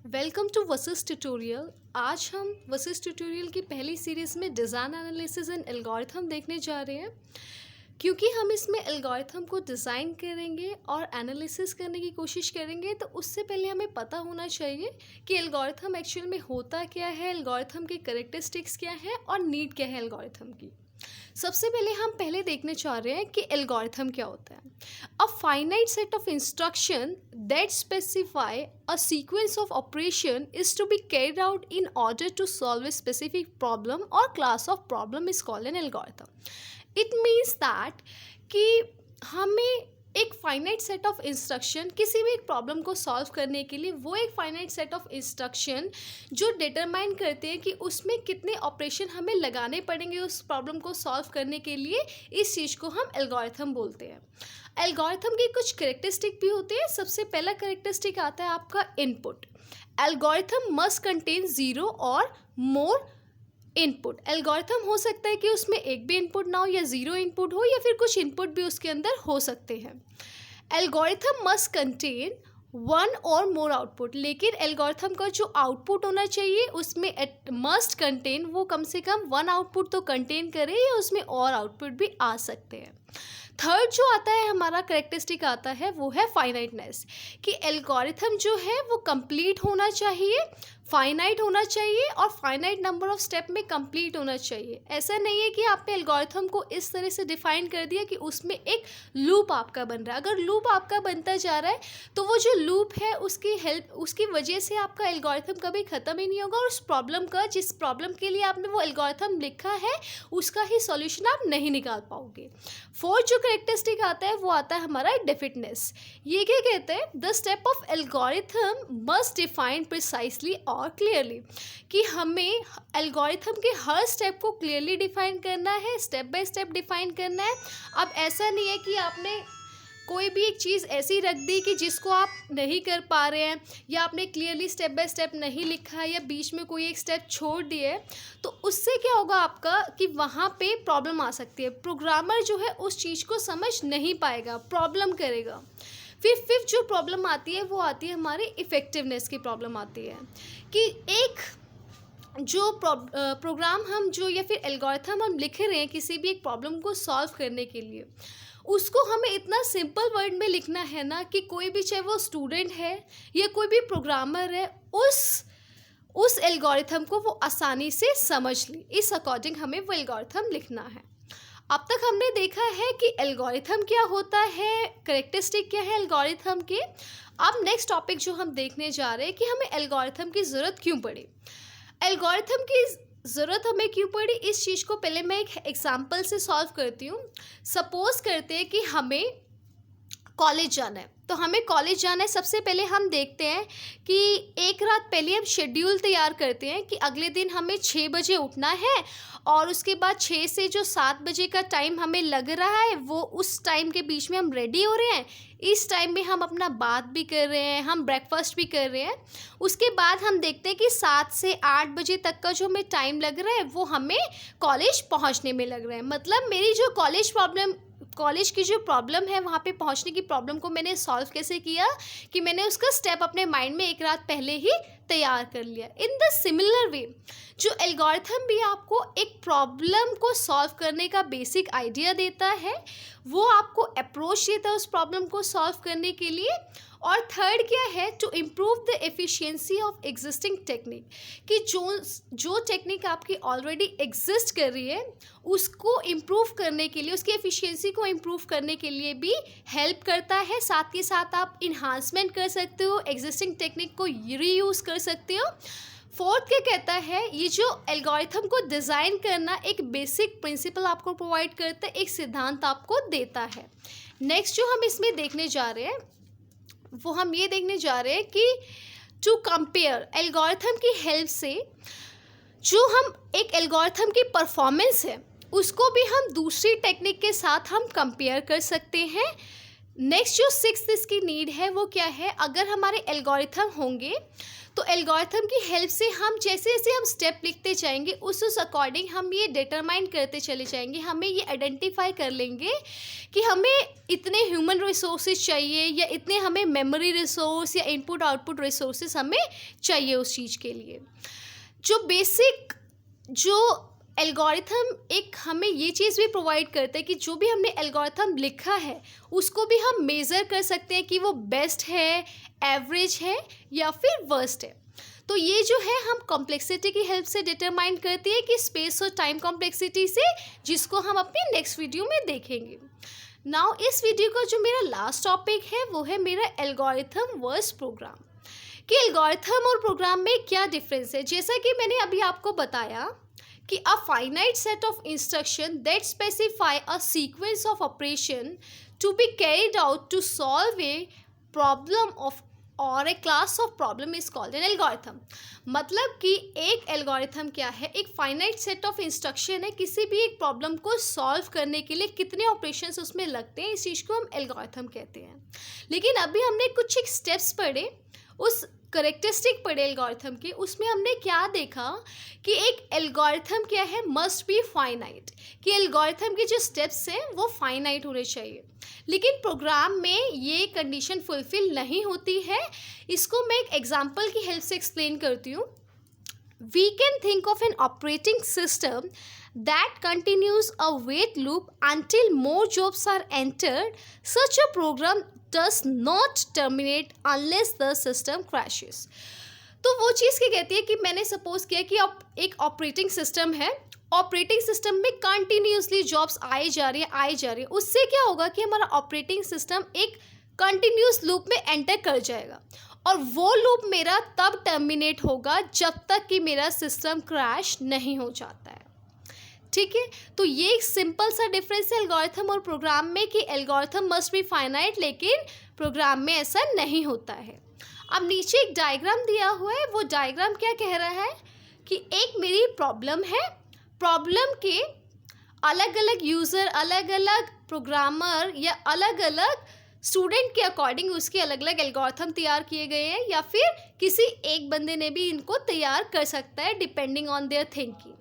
Welcome to वसिस tutorial. आज हम वसिस tutorial की पहली सीरीज़ में डिज़ाइन एनालिसिस एंड एल्गोरिथम देखने जा रहे हैं। क्योंकि हम इसमें एल्गोरिथम को डिज़ाइन करेंगे और एनालिसिस करने की कोशिश करेंगे, तो उससे पहले हमें पता होना चाहिए कि एल्गोरिथम एक्चुअल में होता क्या है, एल्गोरिथम की कैरेक्टरिस्टिक्स क्या है और नीड क्या है एल्गोरिथम की। सबसे पहले हम देखने चाह रहे हैं कि एल्गोरिथम क्या होता है। A finite set of instruction that specify a sequence of operation is to be carried out in order to solve a specific problem और class of problem is called an algorithm. It means that कि हमें एक finite set of instruction किसी भी एक problem को solve करने के लिए, वो एक फाइनाइट सेट ऑफ इंस्ट्रक्शन जो डिटरमाइन करते हैं कि उसमें कितने ऑपरेशन हमें लगाने पड़ेंगे उस प्रॉब्लम को सॉल्व करने के लिए, इस चीज़ को हम एल्गोरिथम बोलते हैं। एल्गोरिथम की कुछ करेक्टरिस्टिक भी होते हैं। सबसे पहला करेक्टरिस्टिक आता है आपका input. Algorithm must contain zero और मोर इनपुट। एल्गोरिथम हो सकता है कि उसमें एक भी इनपुट ना हो या ज़ीरो इनपुट हो या फिर कुछ इनपुट भी उसके अंदर हो सकते हैं। एल्गोरिथम मस्ट कंटेन वन और मोर आउटपुट, लेकिन एल्गोरिथम का जो आउटपुट होना चाहिए उसमें मस्ट कंटेन, वो कम से कम वन आउटपुट तो कंटेन करे या उसमें और आउटपुट भी आ सकते हैं। थर्ड जो आता है हमारा करेक्टरिस्टिक आता है वो है फाइनाइटनेस, कि एल्गोरिथम जो है वो कंप्लीट होना चाहिए, फाइनाइट होना चाहिए और फाइनाइट नंबर ऑफ स्टेप में कंप्लीट होना चाहिए। ऐसा नहीं है कि आपने एल्गोरिथम को इस तरह से डिफाइन कर दिया कि उसमें एक लूप आपका बन रहा है। अगर लूप आपका बनता जा रहा है तो वो जो लूप है उसकी वजह से आपका एल्गोरिथम कभी ख़त्म ही नहीं होगा और उस प्रॉब्लम का, जिस प्रॉब्लम के लिए आपने वो एल्गोरिथम लिखा है, उसका ही सॉल्यूशन आप नहीं निकाल पाओगे। फोर्थ जो करेक्टरिस्टिक आता है वो आता है हमारा डेफिनेटनेस। ये क्या कहते हैं? The step of algorithm must define precisely और क्लियरली, कि हमें एल्गोरिथम के हर स्टेप को क्लियरली डिफाइन करना है, स्टेप बाय स्टेप डिफाइन करना है। अब ऐसा नहीं है कि आपने कोई भी एक चीज़ ऐसी रख दी कि जिसको आप नहीं कर पा रहे हैं, या आपने क्लियरली स्टेप बाय स्टेप नहीं लिखा है, या बीच में कोई एक स्टेप छोड़ दिए है, तो उससे क्या होगा आपका कि वहाँ पे प्रॉब्लम आ सकती है। प्रोग्रामर जो है उस चीज़ को समझ नहीं पाएगा, प्रॉब्लम करेगा। फिर फिफ्थ जो प्रॉब्लम आती है वो आती है हमारी इफ़ेक्टिवनेस की प्रॉब्लम आती है, कि एक जो प्रोग्राम हम जो या फिर एल्गोरिथम हम लिख रहे हैं किसी भी एक प्रॉब्लम को सॉल्व करने के लिए, उसको हमें इतना सिंपल वर्ड में लिखना है ना कि कोई भी, चाहे वो स्टूडेंट है या कोई भी प्रोग्रामर है, उस एल्गोरिथम को वो आसानी से समझ ले। इस अकॉर्डिंग हमें वो एल्गोरिथम लिखना है। अब तक हमने देखा है कि एल्गोरिथम क्या होता है, करेक्टरिस्टिक क्या है एल्गोरिथम के। अब नेक्स्ट टॉपिक जो हम देखने जा रहे हैं कि हमें एल्गोरिथम की ज़रूरत क्यों पड़ी। एल्गोरिथम की ज़रूरत हमें क्यों पड़ी, इस चीज़ को पहले मैं एक एग्जांपल से सॉल्व करती हूँ। सपोज़ करते हैं कि हमें कॉलेज जाना है, तो हमें कॉलेज जाना है। सबसे पहले हम देखते हैं कि एक रात पहले हम शेड्यूल तैयार करते हैं कि अगले दिन हमें 6 बजे उठना है और उसके बाद 6 से जो 7 बजे का टाइम हमें लग रहा है वो उस टाइम के बीच में हम रेडी हो रहे हैं। इस टाइम में हम अपना बात भी कर रहे हैं, हम ब्रेकफास्ट भी कर रहे हैं। उसके बाद हम देखते हैं कि 7 से 8 बजे तक का जो हमें टाइम लग रहा है वो हमें कॉलेज पहुंचने में लग रहा है। मतलब मेरी जो कॉलेज की जो प्रॉब्लम है, वहाँ पे पहुँचने की प्रॉब्लम को मैंने सॉल्व कैसे किया कि मैंने उसका स्टेप अपने माइंड में एक रात पहले ही तैयार कर लिया। इन द सिमिलर वे जो एल्गोरिथम भी आपको एक प्रॉब्लम को सॉल्व करने का बेसिक आइडिया देता है, वो आपको अप्रोच देता है उस प्रॉब्लम को सॉल्व करने के लिए। और थर्ड क्या है, to improve the efficiency of existing technique, कि जो टेक्निक आपकी ऑलरेडी एग्जिस्ट कर रही है उसको इम्प्रूव करने के लिए, उसकी एफिशिएंसी को इम्प्रूव करने के लिए भी हेल्प करता है। साथ के साथ आप इन्हांसमेंट कर सकते हो, एग्जिस्टिंग टेक्निक को रीयूज़ कर सकते हो। फोर्थ क्या कहता है, ये जो एल्गोरिथम को डिज़ाइन करना एक बेसिक प्रिंसिपल आपको प्रोवाइड करता है, एक सिद्धांत आपको देता है। नेक्स्ट जो हम इसमें देखने जा रहे हैं वो हम ये देखने जा रहे हैं कि टू कंपेयर, एल्गोरिथम की हेल्प से जो हम एक एल्गोरिथम की परफॉर्मेंस है उसको भी हम दूसरी टेक्निक के साथ हम कंपेयर कर सकते हैं। नेक्स्ट जो सिक्स्थ इसकी नीड है वो क्या है, अगर हमारे एल्गोरिथम होंगे तो एल्गोरिथम की हेल्प से हम जैसे जैसे हम स्टेप लिखते जाएंगे उस अकॉर्डिंग हम ये डिटरमाइन करते चले जाएंगे, हमें ये आइडेंटिफाई कर लेंगे कि हमें इतने ह्यूमन रिसोर्सेज चाहिए या इतने हमें मेमोरी रिसोर्स या इनपुट आउटपुट रिसोर्सेज हमें चाहिए उस चीज़ के लिए। जो बेसिक जो एल्गोरिथम एक हमें ये चीज़ भी प्रोवाइड करता है कि जो भी हमने एल्गोरिथम लिखा है उसको भी हम मेज़र कर सकते हैं कि वो बेस्ट है, एवरेज है या फिर वर्स्ट है। तो ये जो है हम कॉम्प्लेक्सिटी की हेल्प से डिटरमाइन करती है कि स्पेस और टाइम कॉम्प्लेक्सिटी से, जिसको हम अपने नेक्स्ट वीडियो में देखेंगे। नाउ इस वीडियो का जो मेरा लास्ट टॉपिक है वो है मेरा एल्गोरिथम वर्सेस प्रोग्राम, कि एल्गोरिथम और प्रोग्राम में क्या डिफरेंस है। जैसा कि मैंने अभी आपको बताया कि a finite set of instruction that specify a sequence of operation to be carried out to solve a problem of or a class of problem is called an algorithm। मतलब कि एक एल्गोरिथम क्या है, एक फाइनाइट सेट ऑफ इंस्ट्रक्शन है, किसी भी एक प्रॉब्लम को सॉल्व करने के लिए कितने ऑपरेशंस उसमें लगते हैं, इस चीज़ को हम एल्गोरिथम कहते हैं। लेकिन अभी हमने कुछ एक स्टेप्स पढ़े, उस करेक्टरिस्टिक पढ़े एल्गोरिथम के, उसमें हमने क्या देखा कि एक एल्गोरिथम क्या है, मस्ट बी फाइनाइट, कि एल्गोरिथम के जो स्टेप्स हैं वो फाइनाइट होने चाहिए। लेकिन प्रोग्राम में ये कंडीशन फुलफिल नहीं होती है। इसको मैं एक एग्जांपल की हेल्प से एक्सप्लेन करती हूँ। We can think of an operating system that continues a wait loop until more jobs are entered. Such a program does not terminate unless the system crashes। तो वो चीज़ क्या कहती है कि मैंने सपोज किया कि अब एक ऑपरेटिंग सिस्टम है, ऑपरेटिंग सिस्टम में कंटिन्यूसली जॉब्स आई जा रही है, उससे क्या होगा कि हमारा ऑपरेटिंग सिस्टम एक कंटिन्यूस लूप में एंटर कर जाएगा और वो लूप मेरा तब टर्मिनेट होगा जब तक कि मेरा सिस्टम क्रैश नहीं हो जाता है। ठीक है, तो ये एक सिंपल सा डिफरेंस है एल्गोरिथम और प्रोग्राम में, कि एल्गोरिथम मस्ट बी फाइनाइट लेकिन प्रोग्राम में ऐसा नहीं होता है। अब नीचे एक डायग्राम दिया हुआ है, वो डायग्राम क्या कह रहा है कि एक मेरी प्रॉब्लम है, प्रॉब्लम के अलग अलग यूज़र, अलग अलग प्रोग्रामर या अलग अलग स्टूडेंट के अकॉर्डिंग उसके अलग अलग एल्गोरिथम तैयार किए गए हैं, या फिर किसी एक बंदे ने भी इनको तैयार कर सकता है डिपेंडिंग ऑन देयर थिंकिंग।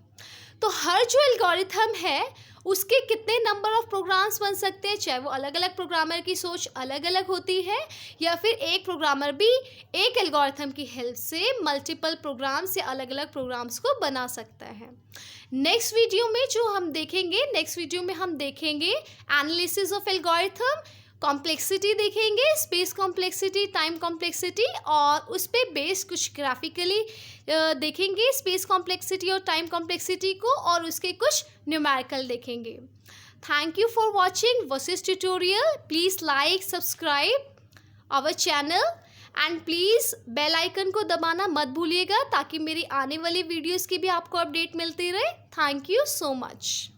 तो हर जो एल्गोरिथम है उसके कितने नंबर ऑफ प्रोग्राम्स बन सकते हैं, चाहे वो अलग अलग प्रोग्रामर की सोच अलग अलग होती है या फिर एक प्रोग्रामर भी एक एल्गोरिथम की हेल्प से मल्टीपल प्रोग्राम्स या अलग अलग प्रोग्राम्स को बना सकता है। नेक्स्ट वीडियो में हम देखेंगे एनालिसिस ऑफ एल्गोरिथम, कॉम्प्लेक्सिटी देखेंगे, स्पेस कॉम्प्लेक्सिटी, टाइम कॉम्प्लेक्सिटी, और उस पर बेस कुछ ग्राफिकली देखेंगे स्पेस कॉम्प्लेक्सिटी और टाइम कॉम्प्लेक्सिटी को, और उसके कुछ न्यूमेरिकल देखेंगे। Thank you for watching Vashishtha tutorial. Please like, subscribe our channel and please bell icon को दबाना मत भूलिएगा ताकि मेरी आने वाली वीडियोज़ की भी आपको अपडेट मिलती रहे। Thank you so much.